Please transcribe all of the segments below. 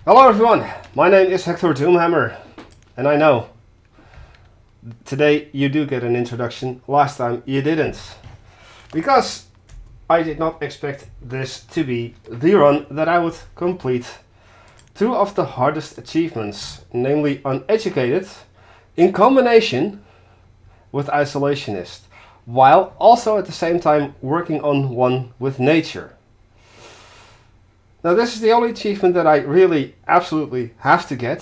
Hello everyone, my name is Hecthor Doomhammer, and I know today you do get an introduction, last time you didn't. Because I did not expect this to be the run that I would complete two of the hardest achievements, namely Uneducated, in combination with Isolationist, while also at the same time working on one with nature. Now this is the only achievement that I really absolutely have to get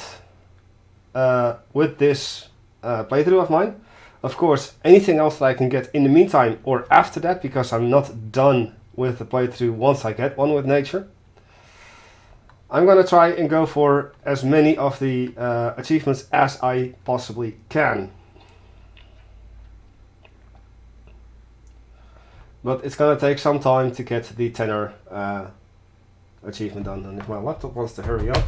with this playthrough of mine. Of course, anything else that I can get in the meantime or after that, because I'm not done with the playthrough once I get one with nature. I'm gonna try and go for as many of the achievements as I possibly can. But it's gonna take some time to get the tenor achievement done, and if my laptop wants to hurry up.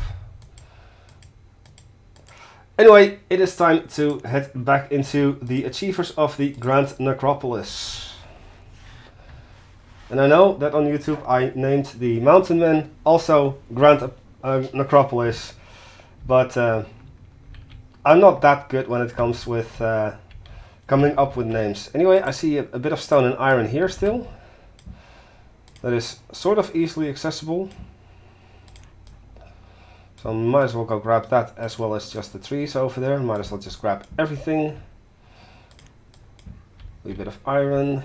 Anyway, it is time to head back into the achievers of the Grand Necropolis. And I know that on YouTube I named the mountain men also Grand Necropolis, but I'm not that good when it comes with coming up with names. Anyway, I see a bit of stone and iron here still. That is sort of easily accessible. So I might as well go grab that, as well as just the trees over there. Might as well just grab everything. Wee bit of iron.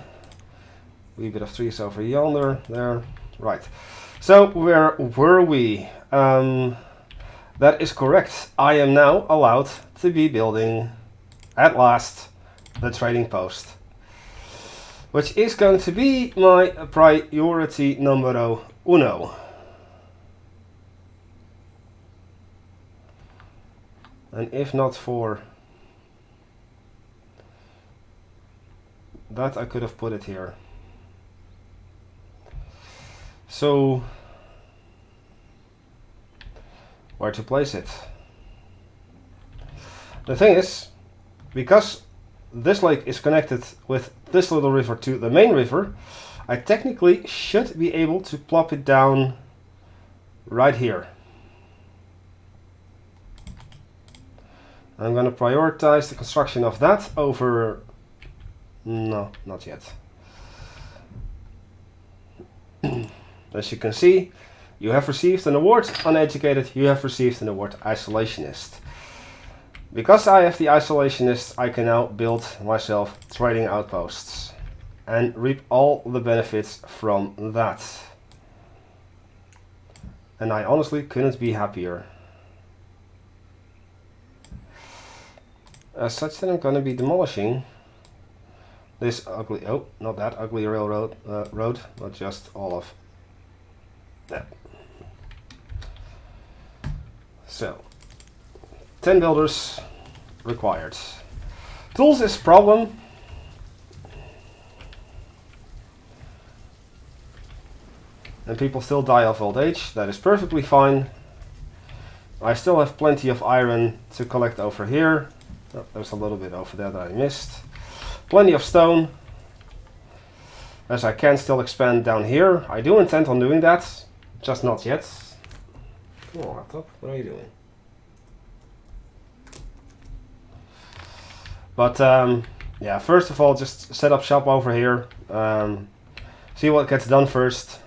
Wee bit of trees over yonder. There. Right. So where were we? That is correct. I am now allowed to be building, at last, the trading post, which is going to be my priority numero uno. And if not for that, I could have put it here. So, where to place it? The thing is, because this lake is connected with this little river to the main river, I technically should be able to plop it down right here. I'm going to prioritize the construction of that over... No, not yet. As you can see, you have received an award Uneducated, you have received an award Isolationist. Because I have the Isolationists, I can now build myself trading outposts and reap all the benefits from that. And I honestly couldn't be happier. As such, then I'm going to be demolishing this ugly, oh, not that ugly railroad, but just all of that. So, 10 builders required. Tools is a problem. And people still die of old age. That is perfectly fine. I still have plenty of iron to collect over here. Oh, there's a little bit over there that I missed. Plenty of stone, as I can still expand down here. I do intend on doing that, just not yet. Come on, laptop, what are you doing? But yeah, first of all, just set up shop over here. See what gets done first.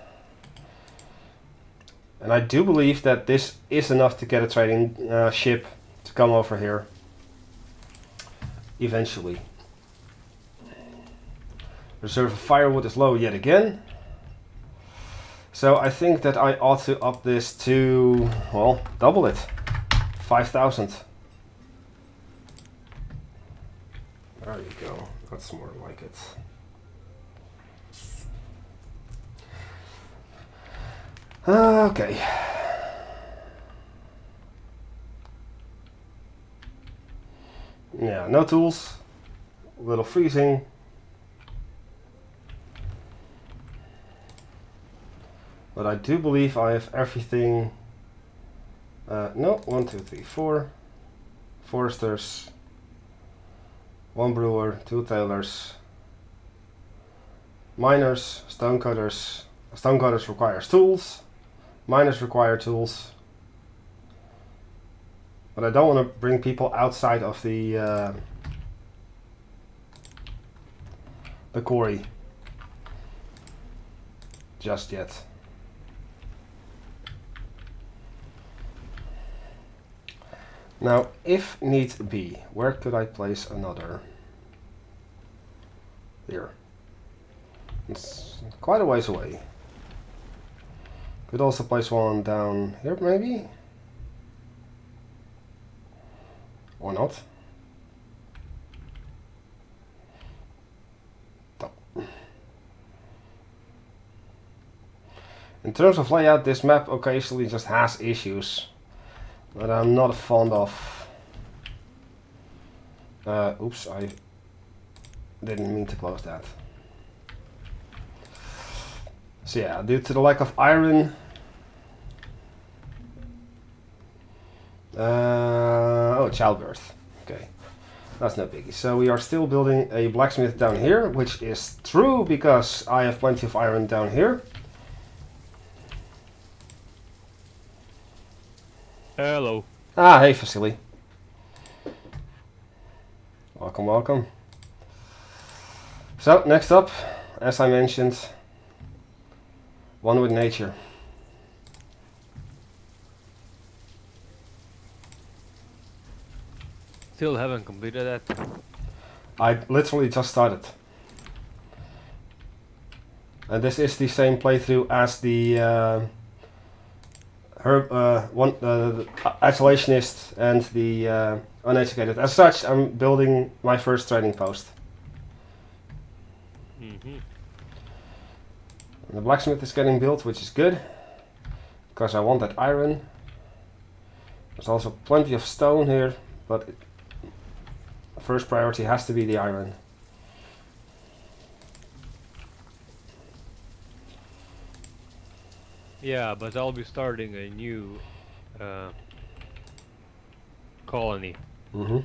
And I do believe that this is enough to get a trading ship to come over here eventually. Reserve of firewood is low yet again. So I think that I ought to up this to, well, double it. 5,000. There you go. That's more like it. Okay. Yeah, no tools. A little freezing. But I do believe I have everything. No, 1, 2, 3, 4. Foresters. 1 brewer, 2 tailors. Miners, stonecutters. Stonecutters requires tools. Miners require tools. But I don't want to bring people outside of the quarry just yet. Now, if need be, where could I place another? Here. It's quite a ways away. Could also place one down here, maybe? Or not? No. In terms of layout, this map occasionally just has issues that I'm not fond of. Oops, I didn't mean to close that. So yeah, due to the lack of iron, oh, childbirth. Okay, that's no biggie. So we are still building a blacksmith down here, which is true because I have plenty of iron down here. Hello. Ah, hey Vasily. Welcome, welcome. So, next up, as I mentioned, one with nature. Still haven't completed that. I literally just started. And this is the same playthrough as the Isolationists and the Uneducated. As such, I'm building my first trading post. Mm-hmm. The blacksmith is getting built, which is good, because I want that iron. There's also plenty of stone here, but first priority has to be the iron. Yeah, but I'll be starting a new colony. Mm-hmm.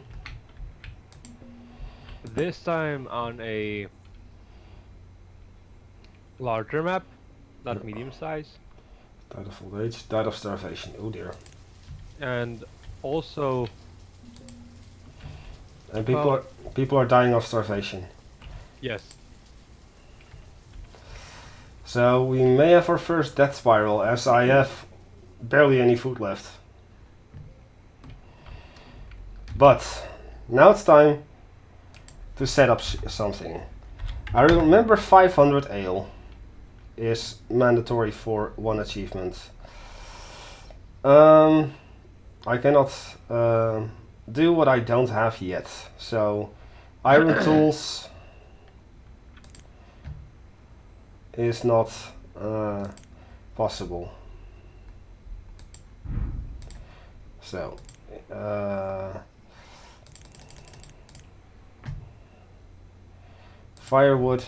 This time on a larger map, not medium size. Died of old age, died of starvation. Oh dear. And also, And people are dying of starvation. yes. So we may have our first death spiral, as I have barely any food left. But now it's time to set up something. I remember 500 ale is mandatory for one achievement. I cannot do what I don't have yet. So iron tools is not possible. So firewood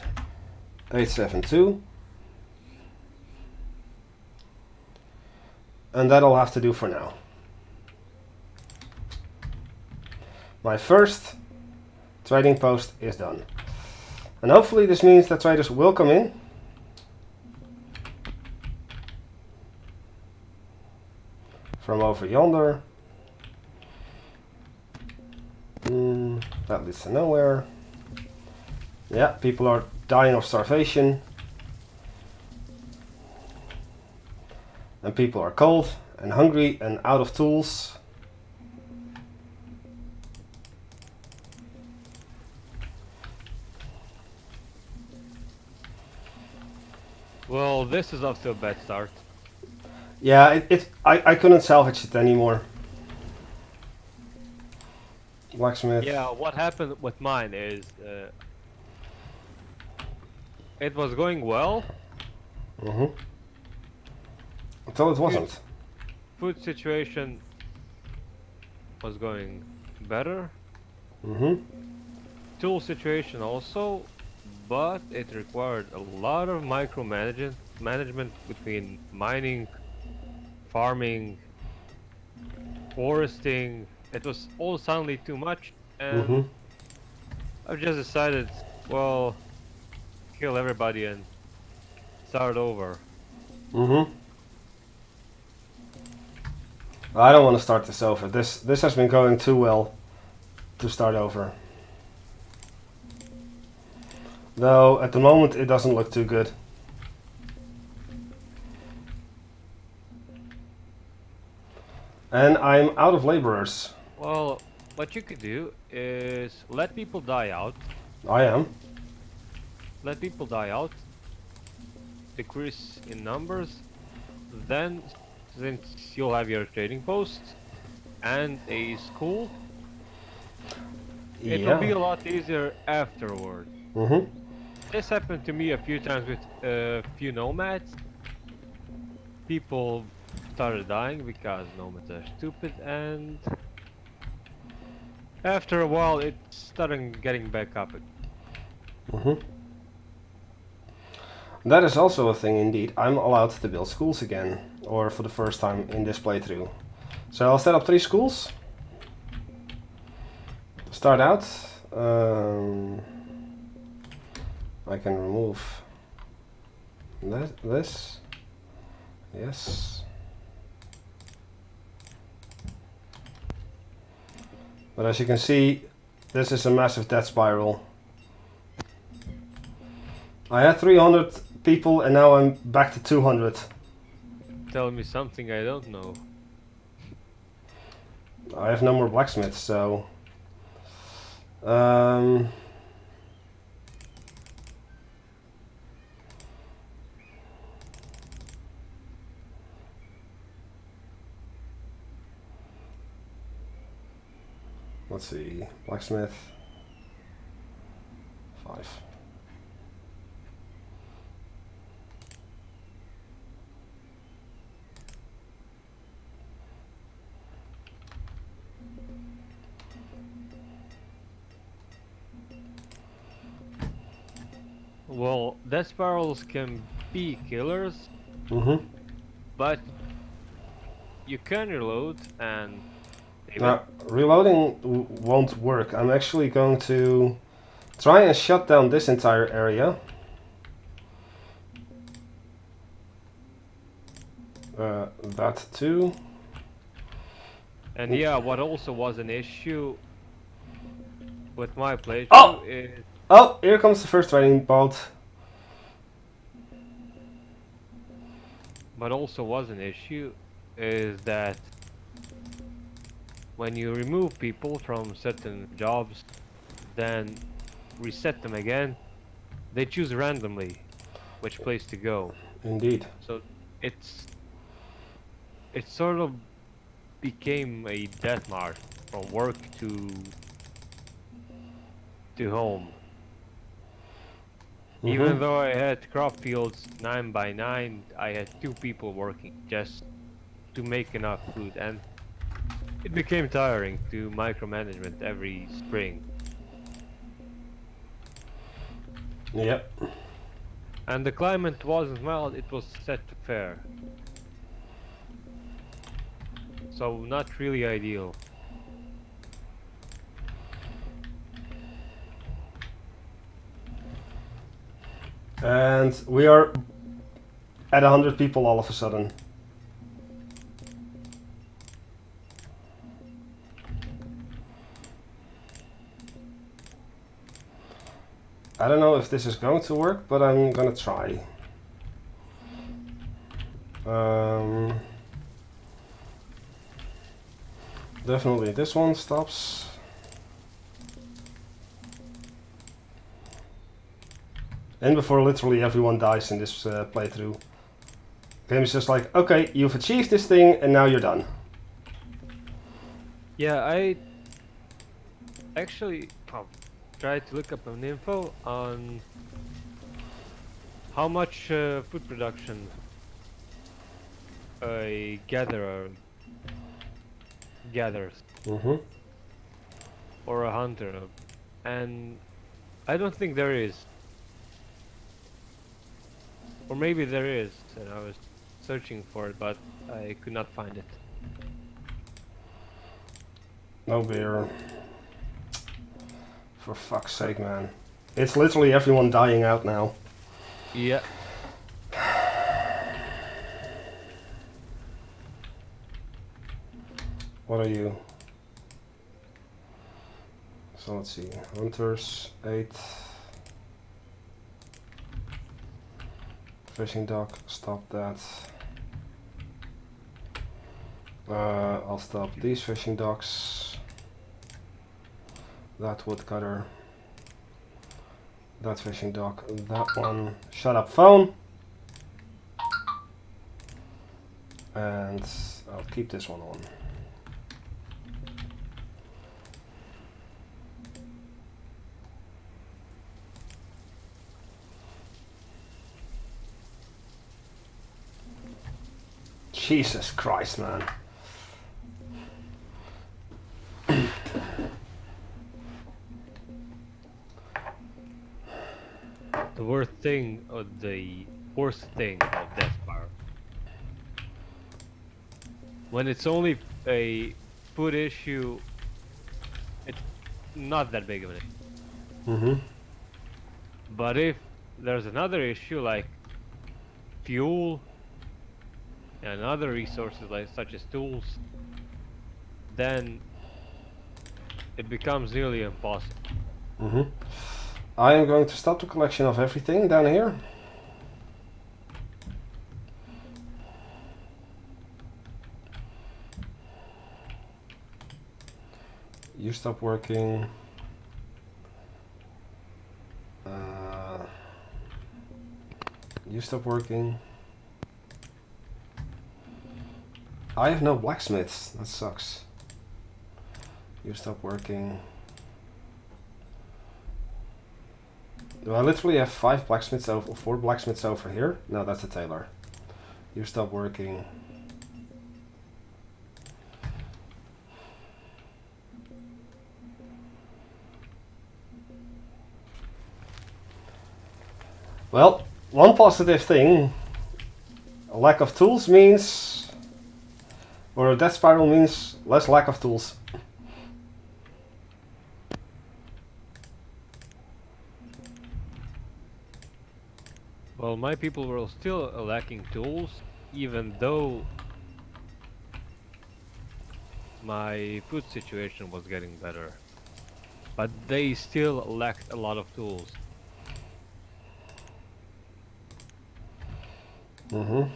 872, and that'll have to do for now. My first trading post is done, and hopefully this means that traders will come in. From over yonder. That leads to nowhere. Yeah, people are dying of starvation. And people are cold and hungry and out of tools. Well, this is off to a bad start. Yeah, I couldn't salvage it anymore. Blacksmith. Yeah, what happened with mine is it was going well. Until it wasn't. Food situation was going better. Tool situation also, but it required a lot of management between mining, farming, foresting. It was all suddenly too much, and I've just decided, well, kill everybody and start over. I don't want to start this over. This has been going too well to start over. Though at the moment it doesn't look too good. And I'm out of laborers. Well, what you could do is let people die out. I am. Let people die out. Decrease in numbers. Then, since you'll have your trading post and a school, it will be a lot easier afterward. This happened to me a few times with a few nomads. People started dying because nomads are stupid, and after a while it started getting back up again. That is also a thing indeed. I'm allowed to build schools again, or for the first time in this playthrough. So I'll set up 3 schools. Start out. I can remove this. Yes. But as you can see, this is a massive death spiral. I had 300 people and now I'm back to 200. Tell me something I don't know. I have no more blacksmiths, so... let's see, blacksmith, 5. Well, death spirals can be killers, but you can reload and... reloading won't work. I'm actually going to try and shut down this entire area. That too. And yeah, what also was an issue with my playthrough is... Oh, here comes the first training boat. What also was an issue is that when you remove people from certain jobs, then reset them again, they choose randomly which place to go. Indeed. So it sort of became a death march from work to home. Even though I had crop fields 9 by 9, I had 2 people working just to make enough food, and it became tiring to micromanagement every spring. Yep. And the climate wasn't mild, it was set to fair. So not really ideal. And we are at 100 people all of a sudden. I don't know if this is going to work, but I'm gonna try. Definitely this one stops. And before literally everyone dies in this playthrough. The game is just like, okay, you've achieved this thing and now you're done. Yeah, I actually tried to look up an info on how much food production a gatherer gathers. Or a hunter. And I don't think there is. Or maybe there is, and I was searching for it, but I could not find it. No beer. For fuck's sake, man. It's literally everyone dying out now. Yeah. What are you? So let's see. Hunters, 8. Fishing dock, stop that. I'll stop these fishing docks. That woodcutter. That fishing dock. That one. Shut up, phone. And I'll keep this one on. Jesus Christ, man. The worst thing of Death Power. When it's only a food issue, it's not that big of an issue. Mm-hmm. But if there's another issue like fuel and other resources like such as tools, then it becomes nearly impossible. Mm-hmm. I am going to stop the collection of everything down here. You stop working. You stop working. I have no blacksmiths. That sucks. You stop working. Do I literally have 5 blacksmiths over, 4 blacksmiths over here? No, that's a tailor. You stop working. Well, one positive thing, a lack of tools means, or a death spiral means less lack of tools. Well, my people were still lacking tools, even though my food situation was getting better. But they still lacked a lot of tools. Mm-hmm.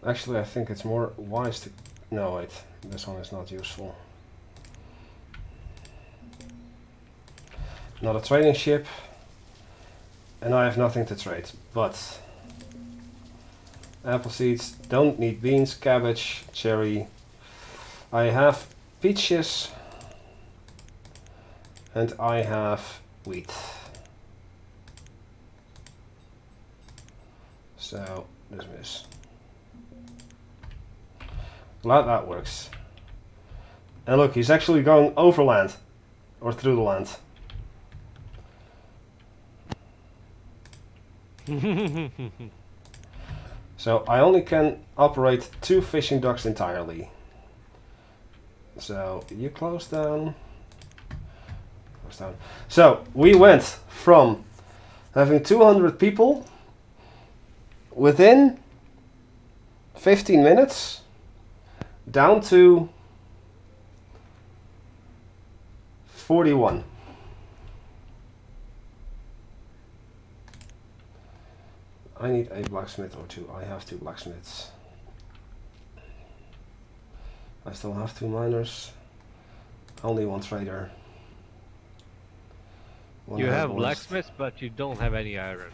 Actually, I think it's more wise to... No, wait. This one is not useful. Not a trading ship. And I have nothing to trade. But... apple seeds. Don't need beans, cabbage, cherry. I have peaches. And I have wheat. So, dismiss. Glad that works. And look, he's actually going overland. Or through the land. So, I only can operate 2 fishing docks entirely. So, you close down. Close down. So, we went from having 200 people within 15 minutes down to 41. I need a blacksmith or 2. I have 2 blacksmiths. I still have 2 miners. Only 1 trader. You have blacksmiths, but you don't have any iron.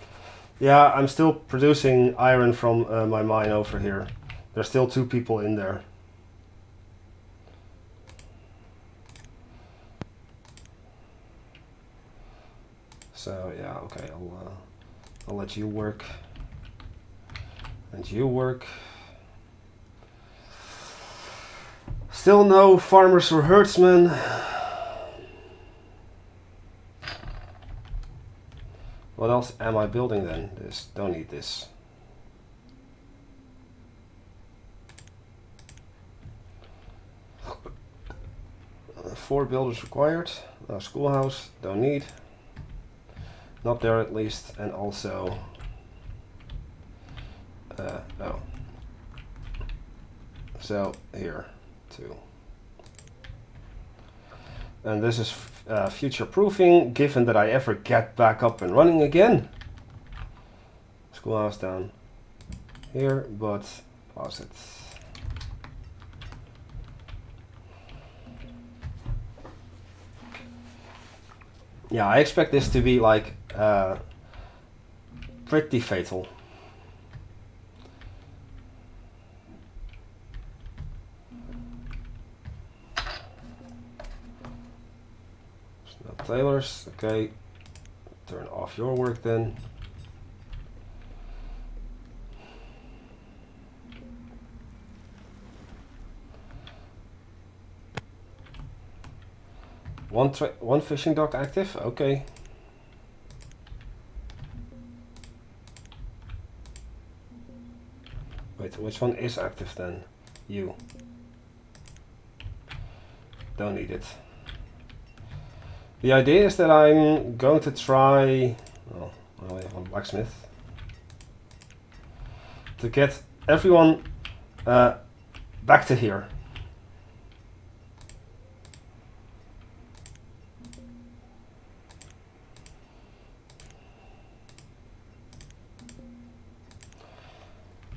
Yeah, I'm still producing iron from my mine over here. There's still 2 people in there. So yeah, okay, I'll let you work. And you work. Still no farmers or herdsmen. What else am I building then? This, don't need this. Four builders required. Schoolhouse, don't need. Not there at least, and also no. So here, 2. And this is future proofing, given that I ever get back up and running again. Schoolhouse down here, but pause it. Yeah, I expect this to be like pretty fatal. Tailors, okay. Turn off your work then. One fishing dock active, okay. Wait, which one is active then? You. Don't need it. The idea is that I'm going to try, well, I have a blacksmith, to get everyone back to here.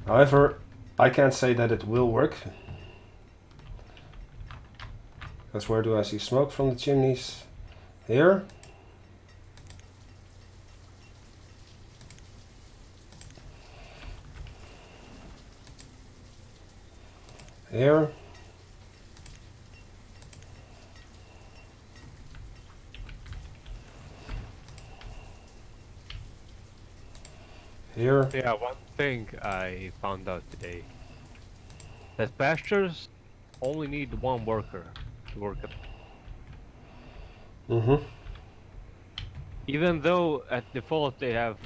However, I can't say that it will work. Because where do I see smoke from the chimneys? Here. Here. Here. Yeah, one thing I found out today. That Pastures only need one worker to work it. Mm-hmm. Even though at default they have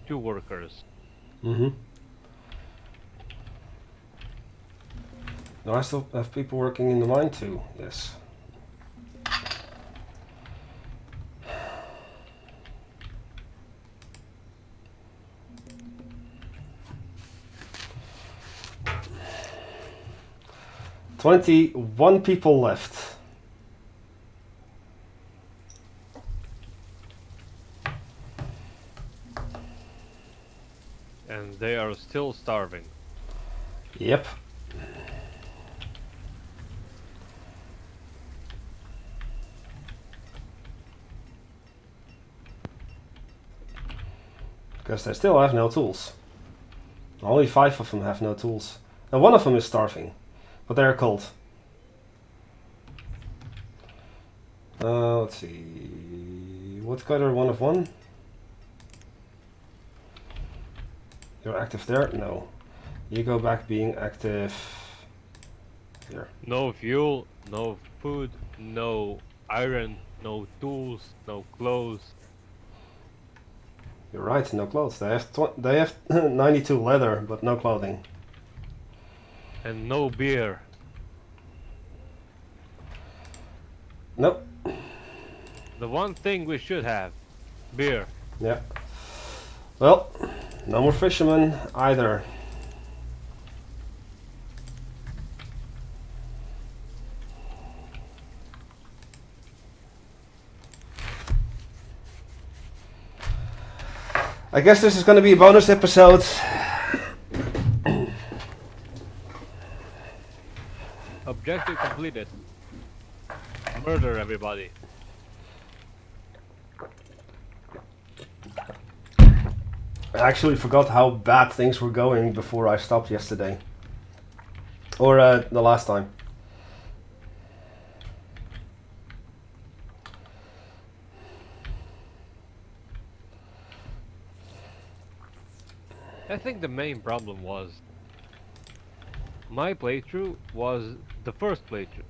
2 workers. Mm-hmm. No, I still have people working in the mine too, yes. "21 people left." And they are still starving. Yep. Because they still have no tools. Only 5 of them have no tools. And one of them is starving. But they're cold. Let's see. Woodcutter 1 of 1. You're active there? No. You go back being active here. No fuel, no food, no iron, no tools, no clothes. You're right, no clothes. They have 92 leather, but no clothing. And no beer. Nope. The one thing we should have. Beer. Yeah. Well, no more fishermen either. I guess this is going to be a bonus episode. Objective completed. Murder everybody. I actually forgot how bad things were going before I stopped yesterday. Or the last time. I think the main problem was my playthrough was the first playthrough.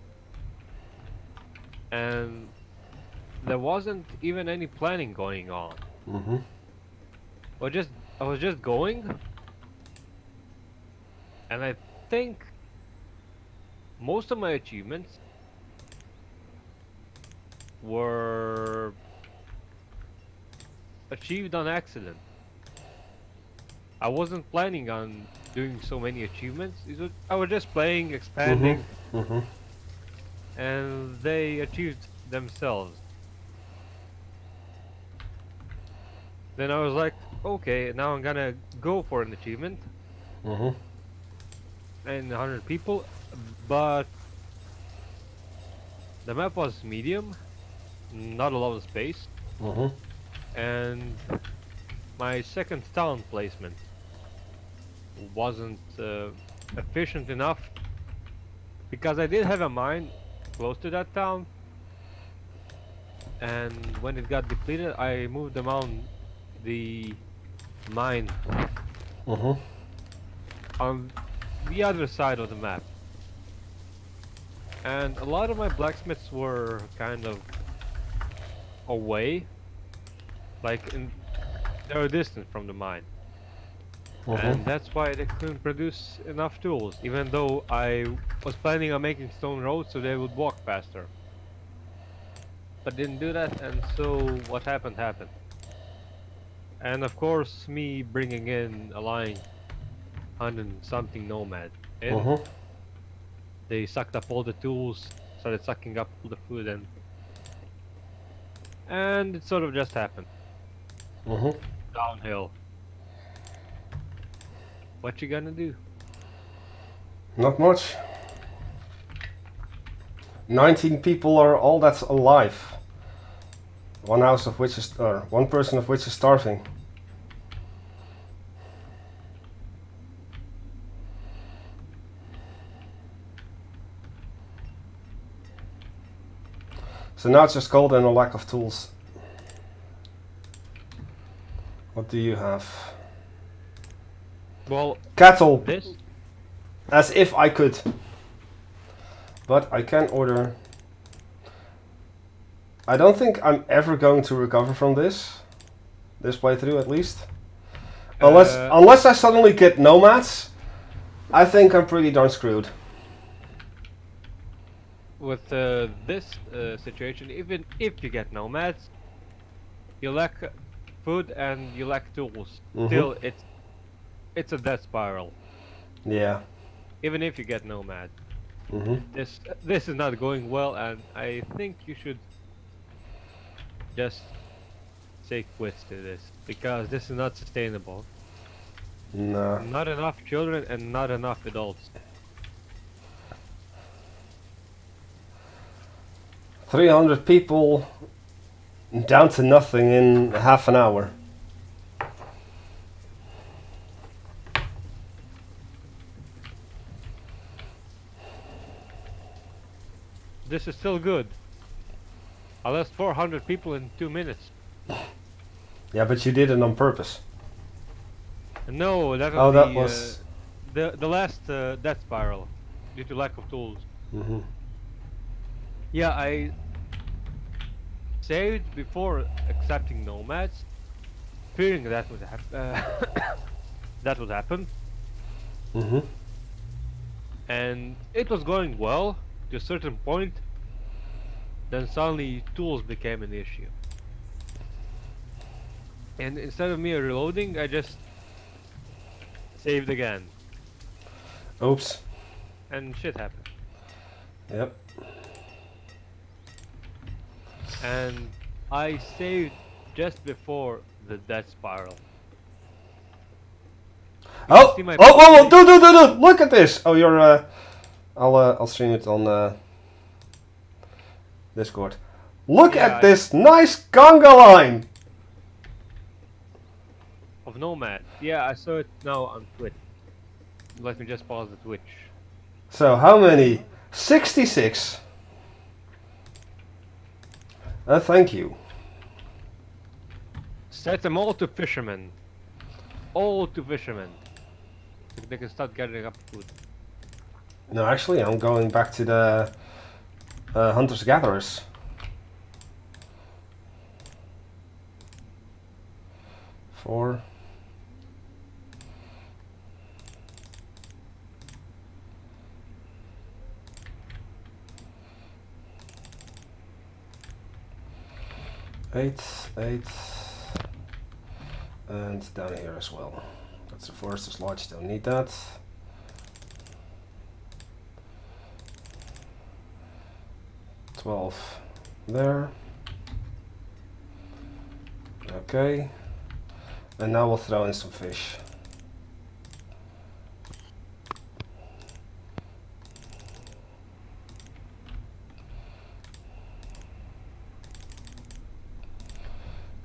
And there wasn't even any planning going on. Mm-hmm. I was just going, and I think most of my achievements were achieved on accident. I wasn't planning on doing so many achievements. I was just playing, expanding, Mm-hmm. and they achieved themselves. Then I was like, okay, now I'm gonna go for an achievement Mm-hmm. and 100 people, but the map was medium, not a lot of space, Mm-hmm. and my second town placement wasn't efficient enough because I did have a mine close to that town, and when it got depleted, I moved them on the mine Mm-hmm. on the other side of the map. And a lot of my blacksmiths were kind of away, like they were distant from the mine. Mm-hmm. And that's why they couldn't produce enough tools, even though I was planning on making stone roads so they would walk faster. But didn't do that, and so what happened happened. And of course, me bringing in a line 100 something nomad in, Mm-hmm. they sucked up all the tools, started sucking up all the food, and it sort of just happened. Mm-hmm. Downhill. What you gonna do? Not much. 19 people are all that's alive. One house of which is, or one person of which is starving. So now it's just cold and a lack of tools. What do you have? Well, Cattle, this as if I could. But I can order. I don't think I'm ever going to recover from this playthrough at least. Unless I suddenly get nomads, I think I'm pretty darn screwed. with this situation, even if you get nomads, you lack food and you lack tools. Still, it's a death spiral. Yeah. Even if you get nomad, Mm-hmm. this is not going well, and I think you should just say quits to this because this is not sustainable. No. Not enough children and not enough adults. 300 people down to nothing in half an hour. This is still good. I lost 400 people in 2 minutes. Yeah, but you did it on purpose. No, that was Oh, that was. the last death spiral due to lack of tools. Mm-hmm. Yeah, I saved before accepting nomads, fearing that would that would happen, Mm-hmm. and it was going well to a certain point. Then suddenly tools became an issue, and instead of me reloading, I just saved again, Oops. and shit happened. Yep. And I saved just before the death spiral. Oh! See my Oh! Whoa! Do! Look at this! Oh, you're. I'll stream it on Discord. Look Yeah, at this nice conga line. of Nomad. Yeah, I saw it now on Twitch. Let me just pause the Twitch. So how many? 66. Thank you. Set them all to fishermen. All to fishermen. So they can start gathering up food. No, actually, I'm going back to the hunters gatherers. Four. Eight, and down here as well. That's the Forester's Lodge, don't need that. There. Okay. And now we'll throw in some fish.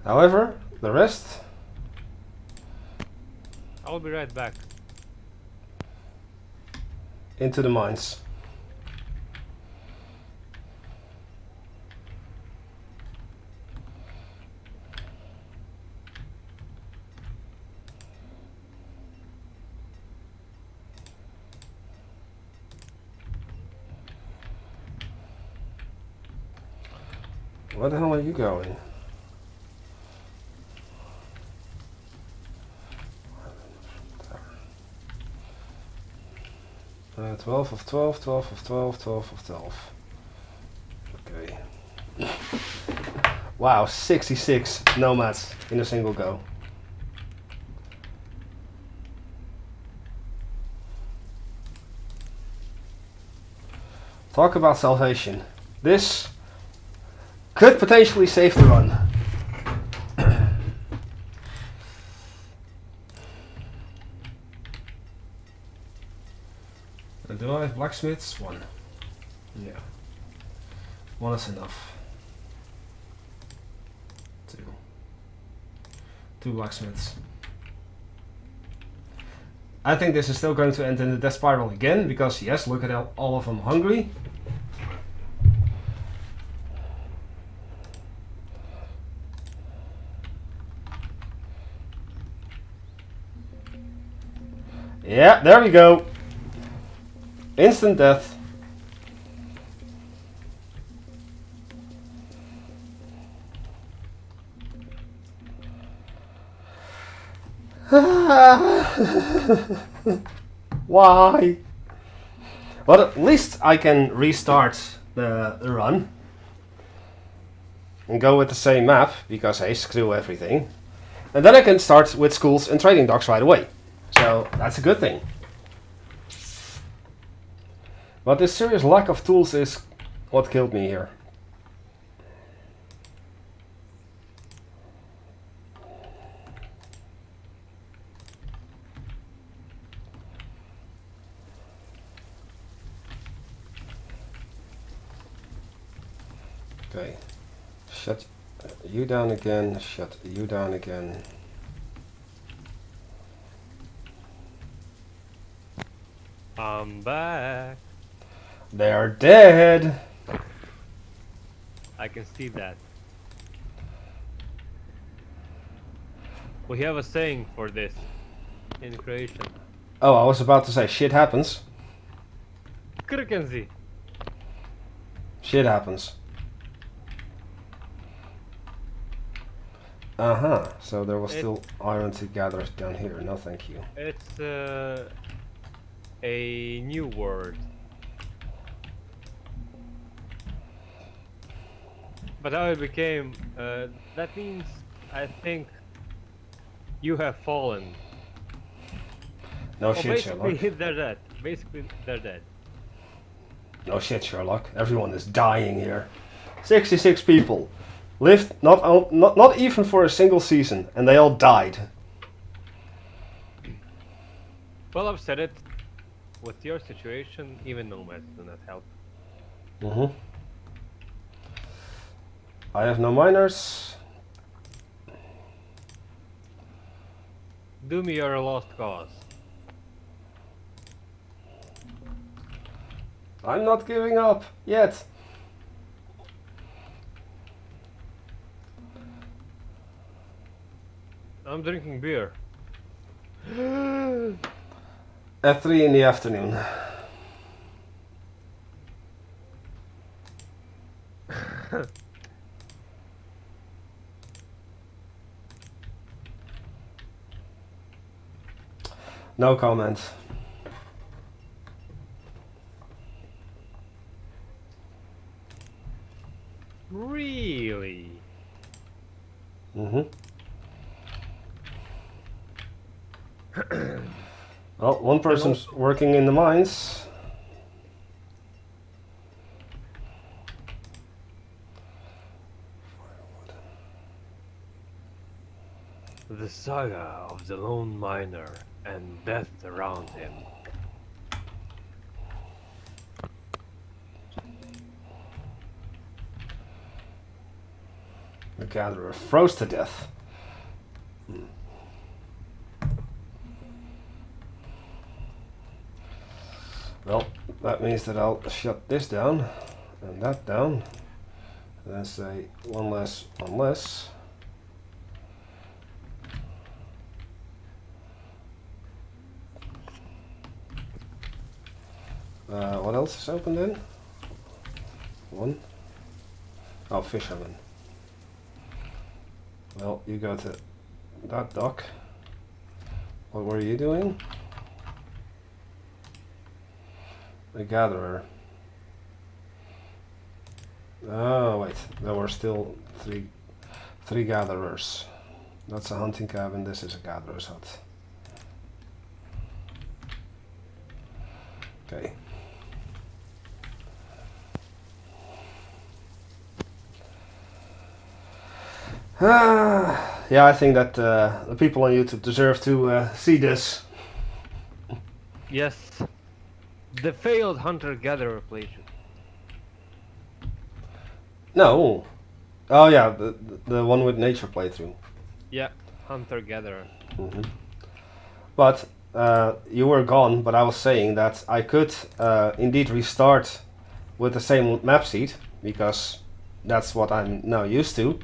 However, the rest... I'll be right back. into the mines. Where the hell are you going? 12 of 12, 12 of 12, 12 of 12. Okay. Wow, 66 nomads in a single go. Talk about salvation. This could potentially save the run. Do I have blacksmiths? One. Yeah. One is enough. Two blacksmiths. I think this is still going to end in the death spiral again, because yes, look at all of them hungry. Yeah, there we go. Instant death. Why? Well, at least I can restart the run and go with the same map, because hey, screw everything. And then I can start with schools and trading docks right away. So that's a good thing. But this serious lack of tools is what killed me here. Okay, shut you down again, shut you down again. I'm back. They are dead. I can see that. We have a saying for this in Croatian. Oh, I was about to say shit happens. Krkenzi. Shit happens. Uh-huh, so there was still iron to gather down here. No thank you. It's a new word. But how it became, that means, I think, you have fallen. No Well, shit, Sherlock. basically, they're dead. Basically, they're dead. No shit, Sherlock. Everyone is dying here. 66 people. Lived not even for a single season, and they all died. Well, I've said it. With your situation, even nomads do not help. Mm-hmm. I have no miners. Do me your lost cause. I'm not giving up yet. I'm drinking beer. At 3 in the afternoon. No comment. Really? Mm-hmm. Well, one person's working in the mines. The saga of the lone miner and death around him. The gatherer froze to death. Well, that means that I'll shut this down and that down. And then say one less, one less. What else is open then? One. Oh, fisherman. Well, you go to that dock. What were you doing? The gatherer. Oh wait, there were still three gatherers. That's a hunting cabin, this is a gatherer's hut. Okay. Yeah, I think that the people on YouTube deserve to see this. Yes. The failed hunter-gatherer playthrough. No. Oh yeah, the one with nature playthrough. Yeah, hunter-gatherer. Mm-hmm. But you were gone, but I was saying that I could indeed restart with the same Mapseed, because that's what I'm now used to.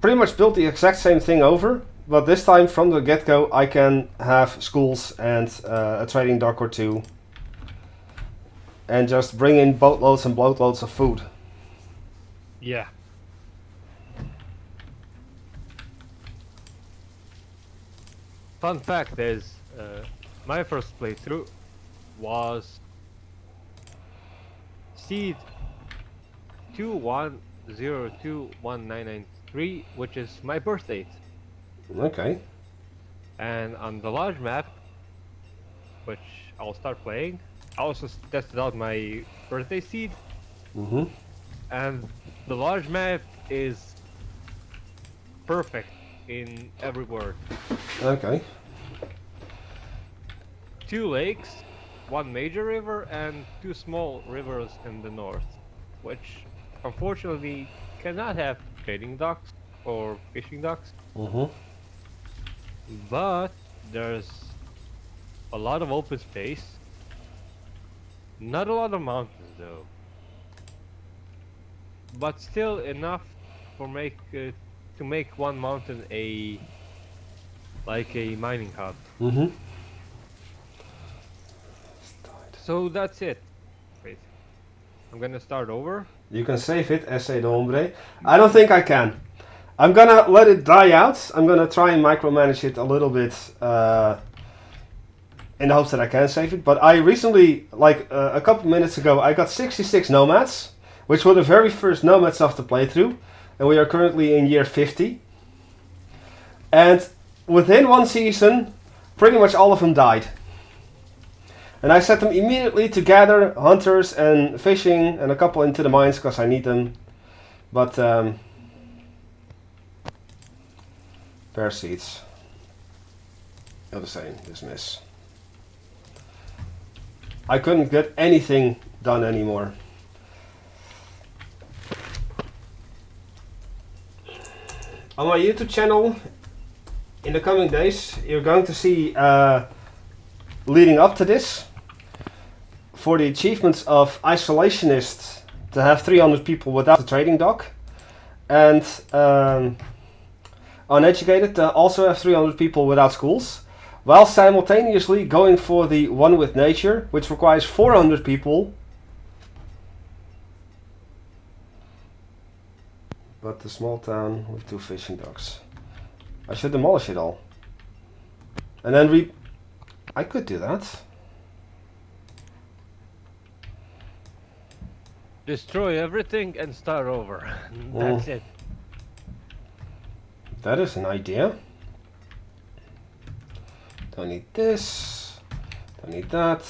Pretty much built the exact same thing over, but this time from the get-go I can have schools and a trading dock or two, and just bring in boatloads and boatloads of food. Yeah. Fun fact is, my first playthrough was seed 21021993, which is my birth date. Okay. And on the large map, which I'll start playing, I also tested out my birthday seed. Mm-hmm. And the large map is perfect in every word. Okay. 2 lakes, 1 major river, and 2 small rivers in the north, which unfortunately cannot have trading docks or fishing docks. Mm-hmm. But there's a lot of open space. Not a lot of mountains though. But still enough for to make one mountain like a mining hub. Mm-hmm. So that's it. Wait. I'm gonna start over. You can save it, Essay de Hombre. I don't think I can. I'm gonna let it die out. I'm gonna try and micromanage it a little bit in the hopes that I can save it. But I recently, like a couple minutes ago, I got 66 nomads, which were the very first nomads of the playthrough. And we are currently in year 50. And within one season, pretty much all of them died. And I set them immediately to gather hunters and fishing and a couple into the mines because I need them. But pear seeds. Oh, the same. Dismiss. I couldn't get anything done anymore. On my YouTube channel, in the coming days, you're going to see, leading up to this, for the achievements of Isolationists, to have 300 people without a trading dock, and Uneducated to also have 300 people without schools, while simultaneously going for the one with nature, which requires 400 people. But the small town with 2 fishing docks. I should demolish it all. And then I could do that. Destroy everything and start over. That's it. That is an idea. Don't need this. Don't need that.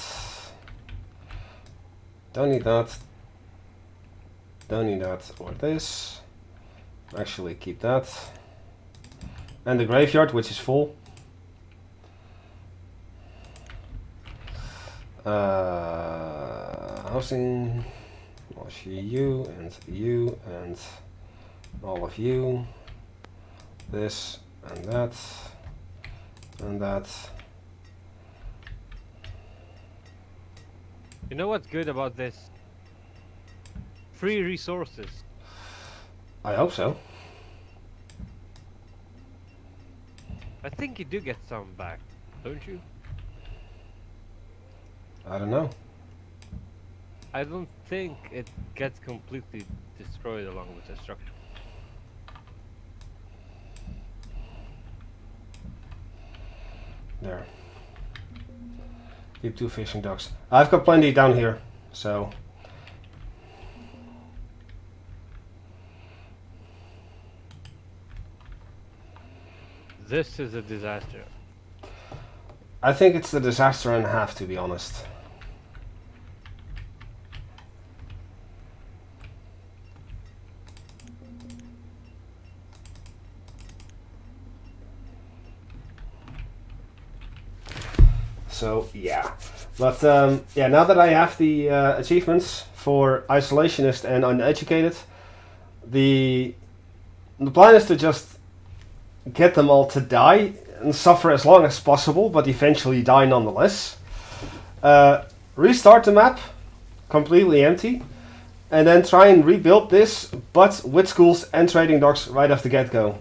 Don't need that. Don't need that or this. Actually, keep that. And the graveyard, which is full. Housing. You and all of you. This and that. And that. You know what's good about this? Free resources. I hope so. I think you do get some back, don't you? I don't know. I don't think it gets completely destroyed along with destruction. There. Keep 2 fishing docks. I've got plenty down here, so. This is a disaster. I think it's a disaster and a half, to be honest. So yeah, but yeah. Now that I have the achievements for Isolationist and Uneducated, the plan is to just get them all to die and suffer as long as possible, but eventually die nonetheless. Restart the map, completely empty, and then try and rebuild this, but with schools and trading docks right off the get-go.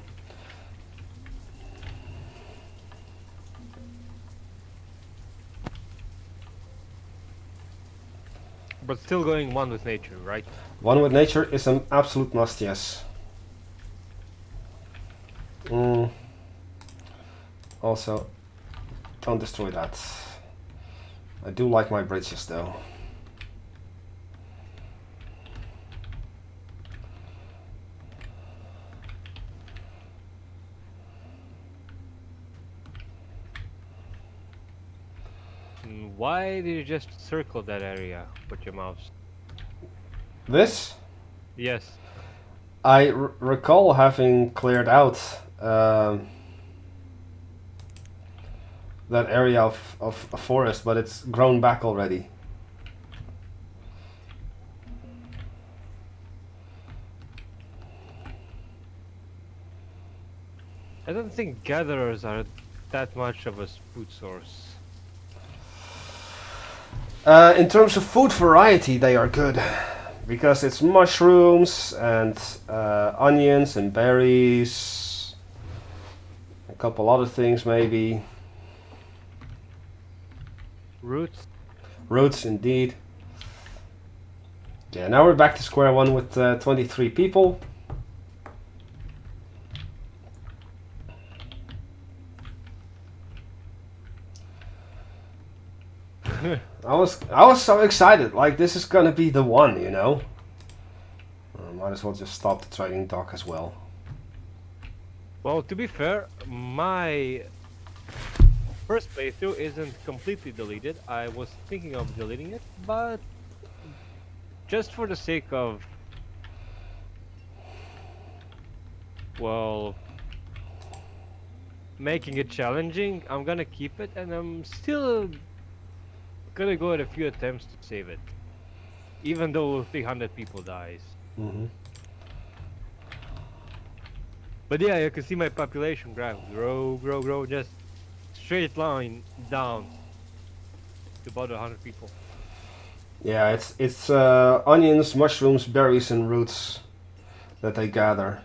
But still going one with nature, right? One with nature is an absolute must, yes. Also, don't destroy that. I do like my bridges though. Why did you just circle that area with your mouse? This? Yes. I recall having cleared out that area of a forest, but it's grown back already. I don't think gatherers are that much of a food source. In terms of food variety, they are good. Because it's mushrooms and onions and berries. A couple other things maybe. Roots? Roots, indeed. Yeah, now we're back to square one with 23 people. I was so excited, like this is gonna be the one, you know. Might as well just stop the trading dock as well. Well, to be fair, my first playthrough isn't completely deleted. I was thinking of deleting it, but just for the sake of, well, making it challenging, I'm gonna keep it, and I'm still gonna go at a few attempts to save it, even though 300 people dies. Mm-hmm. But yeah, you can see my population graph grow, just straight line down to about 100 people. Yeah, it's onions, mushrooms, berries, and roots that they gather.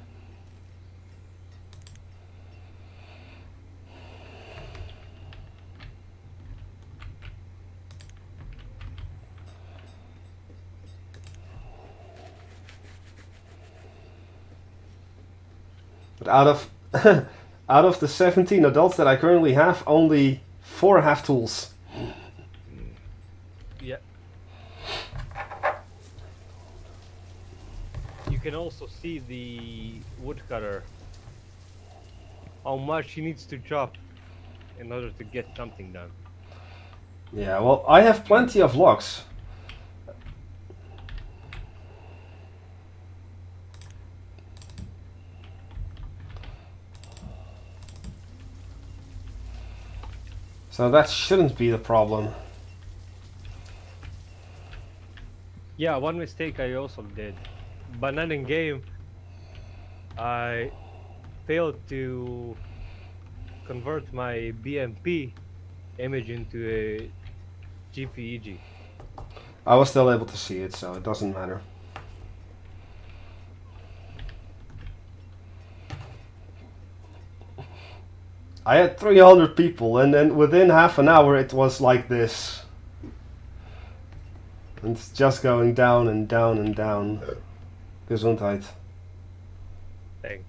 But out of out of the 17 adults that I currently have, only 4 have tools. Yeah. You can also see the woodcutter, how much he needs to chop in order to get something done. Yeah, well, I have plenty of logs. So that shouldn't be the problem. Yeah, one mistake I also did. But not in game. I failed to convert my BMP image into a GPEG. I was still able to see it, so it doesn't matter. I had 300 people, and then within half an hour it was like this. And it's just going down and down and down. Gesundheit. Thanks.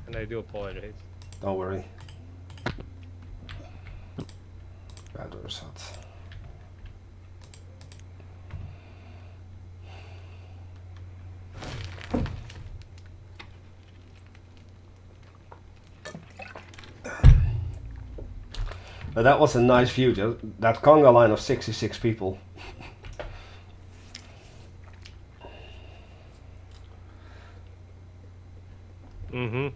And I do apologize. Don't worry. Radorshot. But that was a nice view. That conga line of 66 people. Mm-hmm.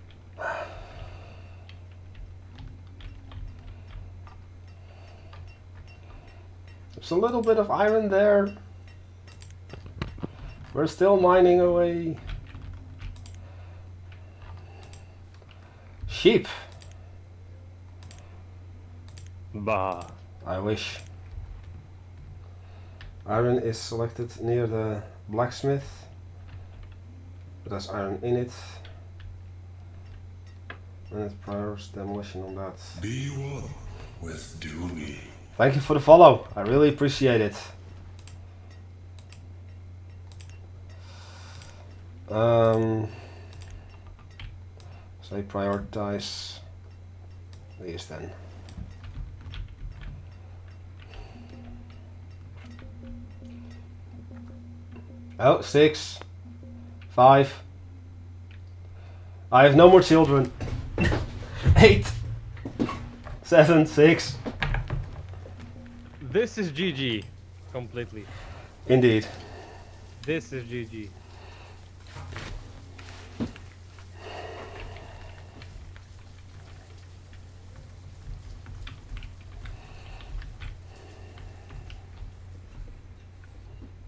There's a little bit of iron there. We're still mining away. Sheep. Bah. I wish. Iron is selected near the blacksmith. There's iron in it. And it priors demolition on that. Be one with Doomy. Thank you for the follow. I really appreciate it. So I prioritize these then. Oh, 6, 5. I have no more children. 8, 7, 6. This is GG. Completely. Indeed. This is GG.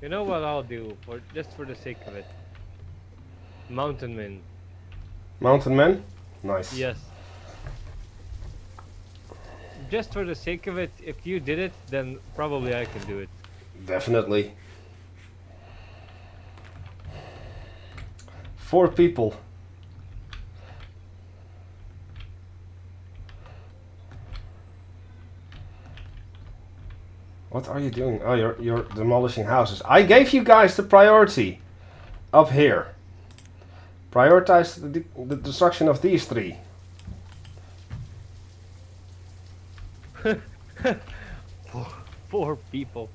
You know what I'll do, for just for the sake of it? Mountain men. Mountain man? Nice. Yes. Just for the sake of it, if you did it, then probably I can do it. Definitely. 4 people. What are you doing? Oh, you're demolishing houses. I gave you guys the priority up here. Prioritize the destruction of these 3. Four people.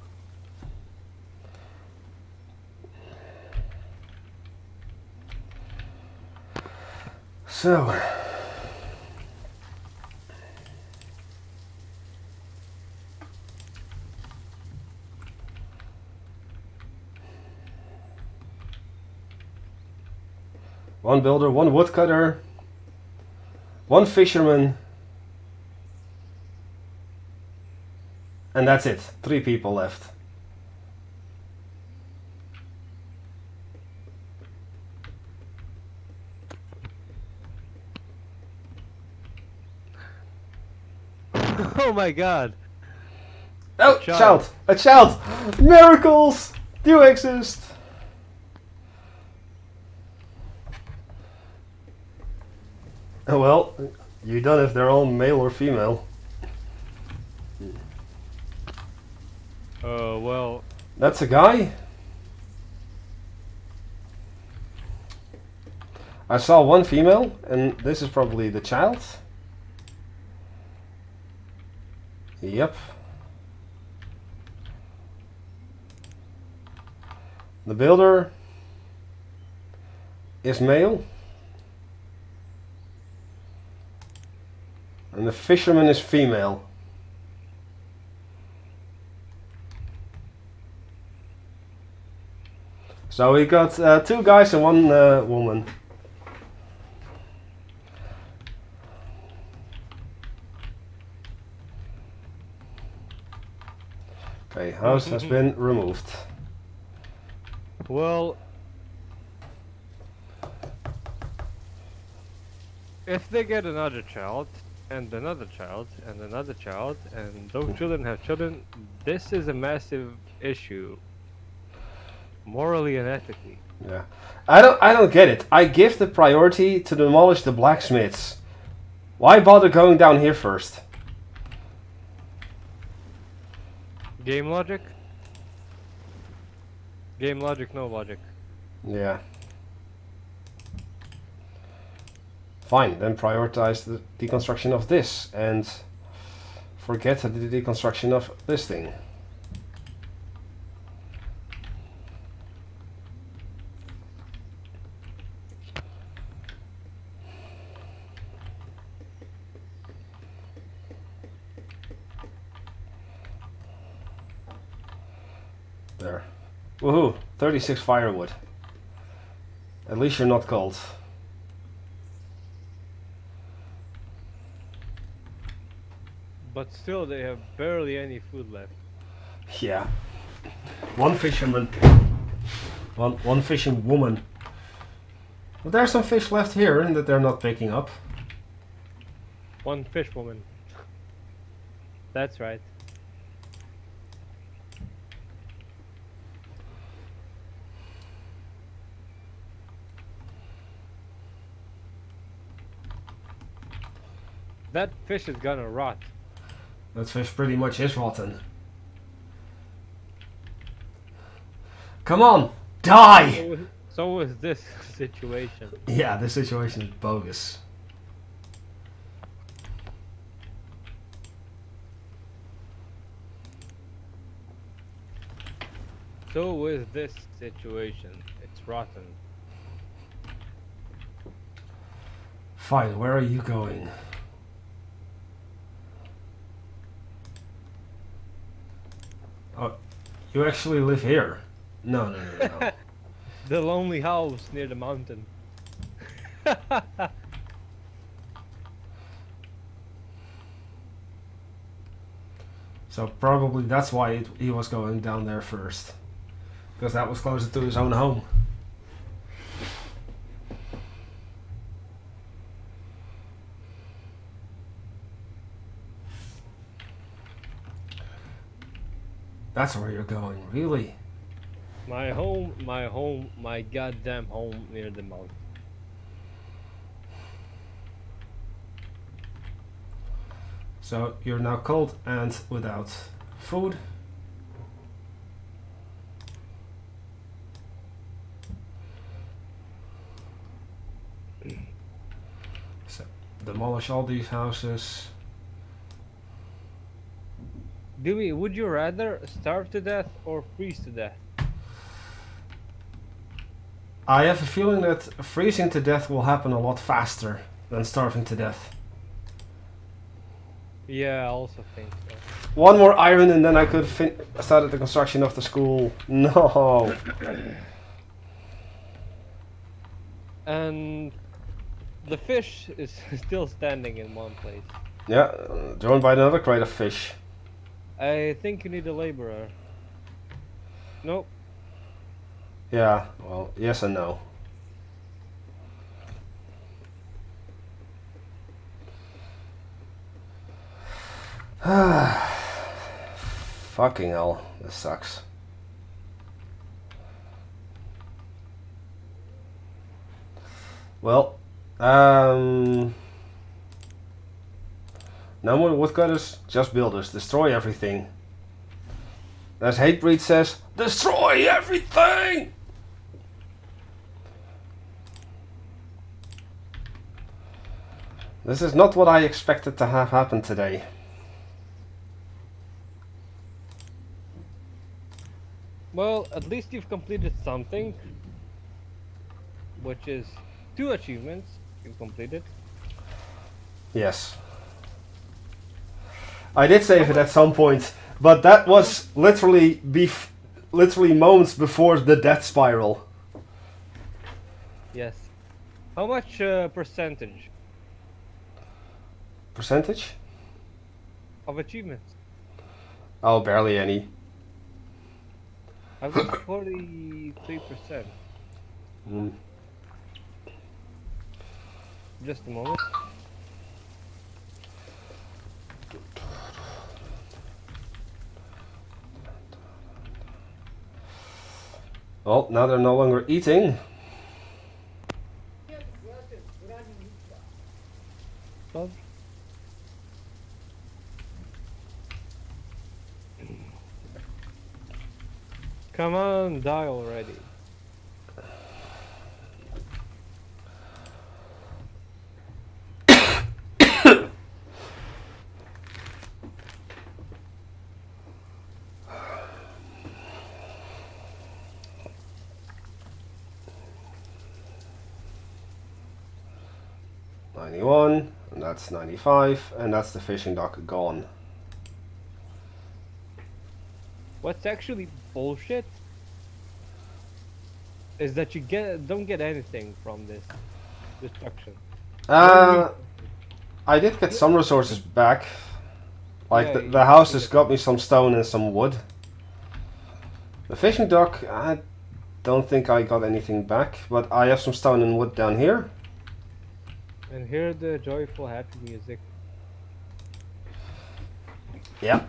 So. One builder, one woodcutter, one fisherman, and that's it. 3 people left. Oh my god! Oh, Child. child! A child! Miracles do exist! Oh, well, you don't know if they're all male or female. Well... That's a guy. I saw one female, and this is probably the child. Yep. The builder is male. And the fisherman is female. So we got 2 guys and 1 woman. Okay, house has been removed. Well, if they get another child, and another child, and another child, and those children have children, this is a massive issue, morally and ethically. Yeah, I don't get it. I give the priority to demolish the blacksmiths. Why bother going down here first? Game logic? Game logic, no logic. Yeah. Fine, then prioritize the deconstruction of this and forget the deconstruction of this thing. There. Woohoo! 36 firewood. At least you're not cold. But still, they have barely any food left. Yeah. 1 fisherman. One fishing woman. But there's some fish left here that they're not picking up. 1 fish woman. That's right. That fish is gonna rot. That fish pretty much is rotten. Come on! Die! So is this situation. Yeah, this situation is bogus. So is this situation. It's rotten. Fine, where are you going? Oh, you actually live here? No, no, no, no. The lonely house near the mountain. So probably that's why he was going down there first. Because that was closer to his own home. That's where you're going, really? My goddamn home near the mountain. So you're now cold and without food. So demolish all these houses. Dewey, would you rather starve to death or freeze to death? I have a feeling that freezing to death will happen a lot faster than starving to death. Yeah, I also think so. 1 more iron and then I could start the construction of the school. No. And the fish is still standing in one place. Yeah, joined by another crate of fish. I think you need a laborer. Nope. Yeah, well, yes and no. Fucking hell, this sucks. Well, no more woodcutters, just builders. Destroy everything. As Hatebreed says, destroy everything! This is not what I expected to have happen today. Well, at least you've completed something. Which is 2 achievements you've completed. Yes. I did save it at some point, but that was literally moments before the death spiral. Yes. How much percentage Percentage? of achievements? Oh, barely any. I was 43%. Mm. Just a moment. Well, now they're no longer eating. Well, come on, die already. $91, and that's $95, and that's the fishing dock gone. What's actually bullshit is that you don't get anything from this destruction. I did get some resources back. Like Yeah, the house has got me some stone and some wood. The fishing dock, I don't think I got anything back, but I have some stone and wood down here. And hear the joyful, happy music. Yeah.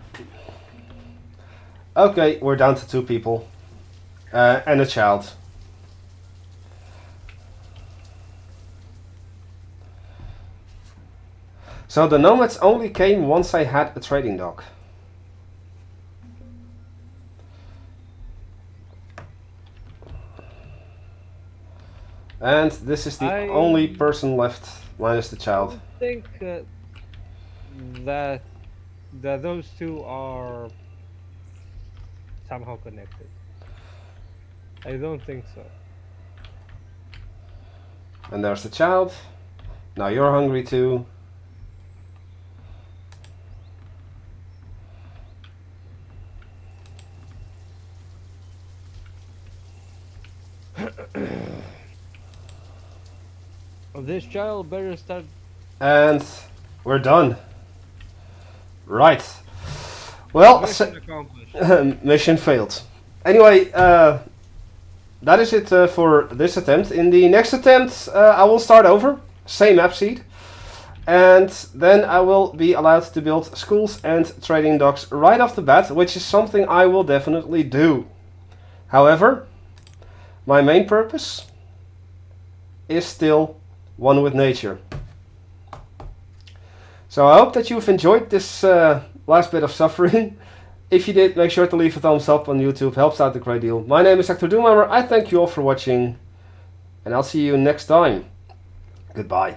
Okay, we're down to 2 people. And a child. So the nomads only came once I had a trading dock. And this is the only person left, minus the child. I think that those two are somehow connected. I don't think so. And there's the child. Now you're hungry too. This child better start. And we're done. Right. Well, Mission accomplished. mission failed. Anyway, that is it for this attempt. In the next attempt, I will start over, same Mapseed, and then I will be allowed to build schools and trading docks right off the bat, which is something I will definitely do. However, my main purpose is still one with nature. So I hope that you've enjoyed this last bit of suffering. If you did, make sure to leave a thumbs up on YouTube, helps out a great deal. My name is Hecthor Doomhammer, I thank you all for watching, and I'll see you next time. Goodbye.